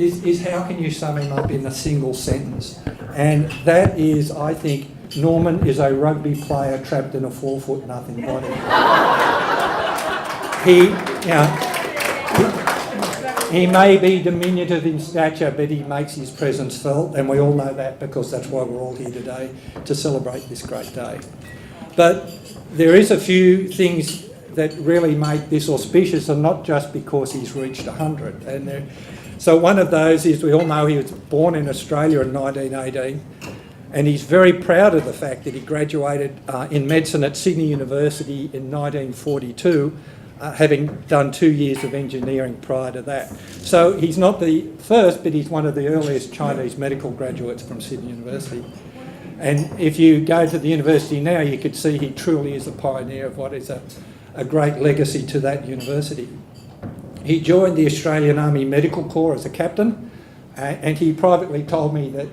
is how can you sum him up in a single sentence? And that is, I think, Norman is a rugby player trapped in a 4-foot nothing body. He may be diminutive in stature, but he makes his presence felt, and we all know that because that's why we're all here today, to celebrate this great day. But there is a few things that really make this auspicious, and not just because he's reached 100. So one of those is, we all know he was born in Australia in 1918, and he's very proud of the fact that he graduated in medicine at Sydney University in 1942, having done 2 years of engineering prior to that. So he's not the first, but he's one of the earliest Chinese medical graduates from Sydney University. And if you go to the university now, you could see he truly is a pioneer of what is a great legacy to that university. He joined the Australian Army Medical Corps as a captain, and he privately told me that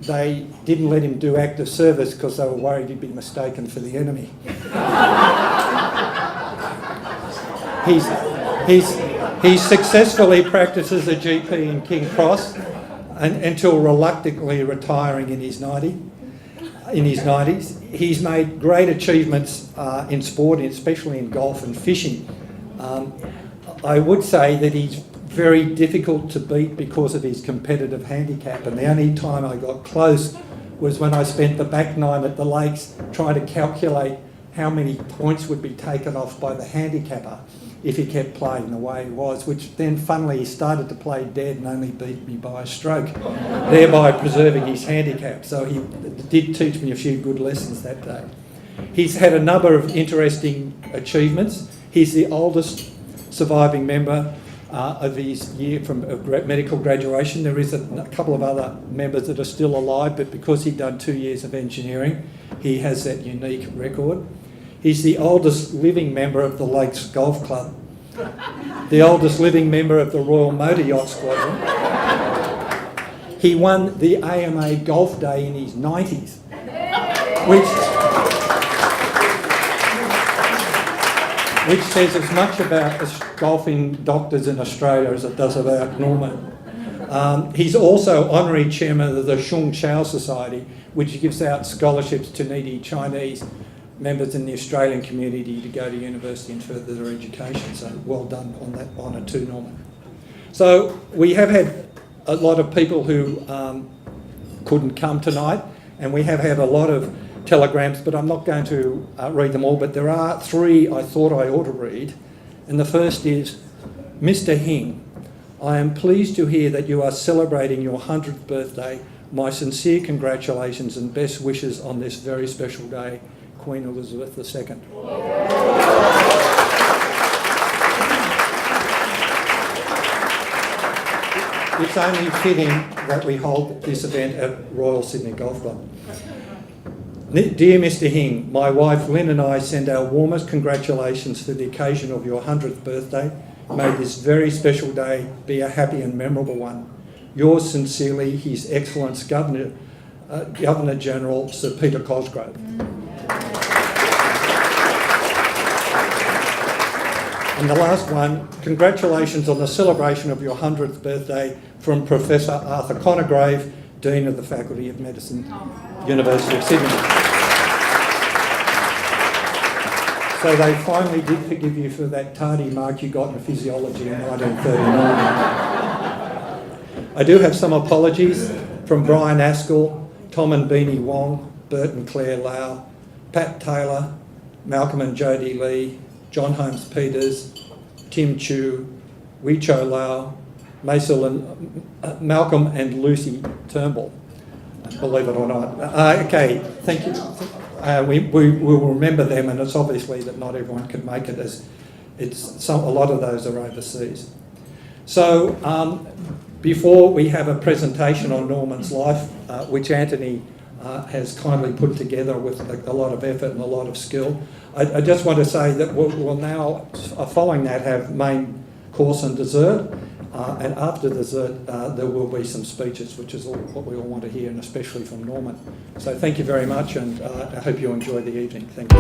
they didn't let him do active service because they were worried he'd be mistaken for the enemy. He successfully practiced as a GP in King Cross until reluctantly retiring in his 90s. He's made great achievements in sport, especially in golf and fishing. I would say that he's very difficult to beat because of his competitive handicap, and the only time I got close was when I spent the back nine at the Lakes trying to calculate how many points would be taken off by the handicapper if he kept playing the way he was, which then funnily he started to play dead and only beat me by a stroke, thereby preserving his handicap. So he did teach me a few good lessons that day. He's had a number of interesting achievements. He's the oldest surviving member of his year from medical graduation. There is a couple of other members that are still alive, but because he'd done 2 years of engineering, he has that unique record. He's the oldest living member of the Lakes Golf Club, the oldest living member of the Royal Motor Yacht Squadron. He won the AMA Golf Day in his 90s, which says as much about golfing doctors in Australia as it does about Norman. He's also honorary chairman of the Shung Chao Society, which gives out scholarships to needy Chinese members in the Australian community to go to university and further their education. So well done on that honour too, Norman. So we have had a lot of people who couldn't come tonight, and we have had a lot of telegrams, but I'm not going to read them all, but there are 3 I thought I ought to read. And the first is, Mr. Hing, I am pleased to hear that you are celebrating your 100th birthday. My sincere congratulations and best wishes on this very special day, Queen Elizabeth II. It's only fitting that we hold this event at Royal Sydney Golf Club. Dear Mr. Hing, my wife Lynn and I send our warmest congratulations for the occasion of your 100th birthday. May this very special day be a happy and memorable one. Yours sincerely, His Excellence Governor General Sir Peter Cosgrove. And the last one, congratulations on the celebration of your 100th birthday from Professor Arthur Connergrave, Dean of the Faculty of Medicine, University of Sydney. So they finally did forgive you for that tardy mark you got in physiology in 1939. I do have some apologies from Brian Askell, Tom and Beanie Wong, Bert and Claire Lau, Pat Taylor, Malcolm and Jodie Lee, John Holmes Peters, Tim Chu, Wee Cho Lau, Malcolm and Lucy Turnbull, believe it or not. Okay, thank you. We will remember them, and it's obviously that not everyone can make it, as a lot of those are overseas. So before we have a presentation on Norman's life, which Antony has kindly put together with a lot of effort and a lot of skill, I just want to say that we'll now, following that, have main course and dessert, and after dessert there will be some speeches, which is what we all want to hear, and especially from Norman. So thank you very much, and I hope you enjoy the evening. Thank you.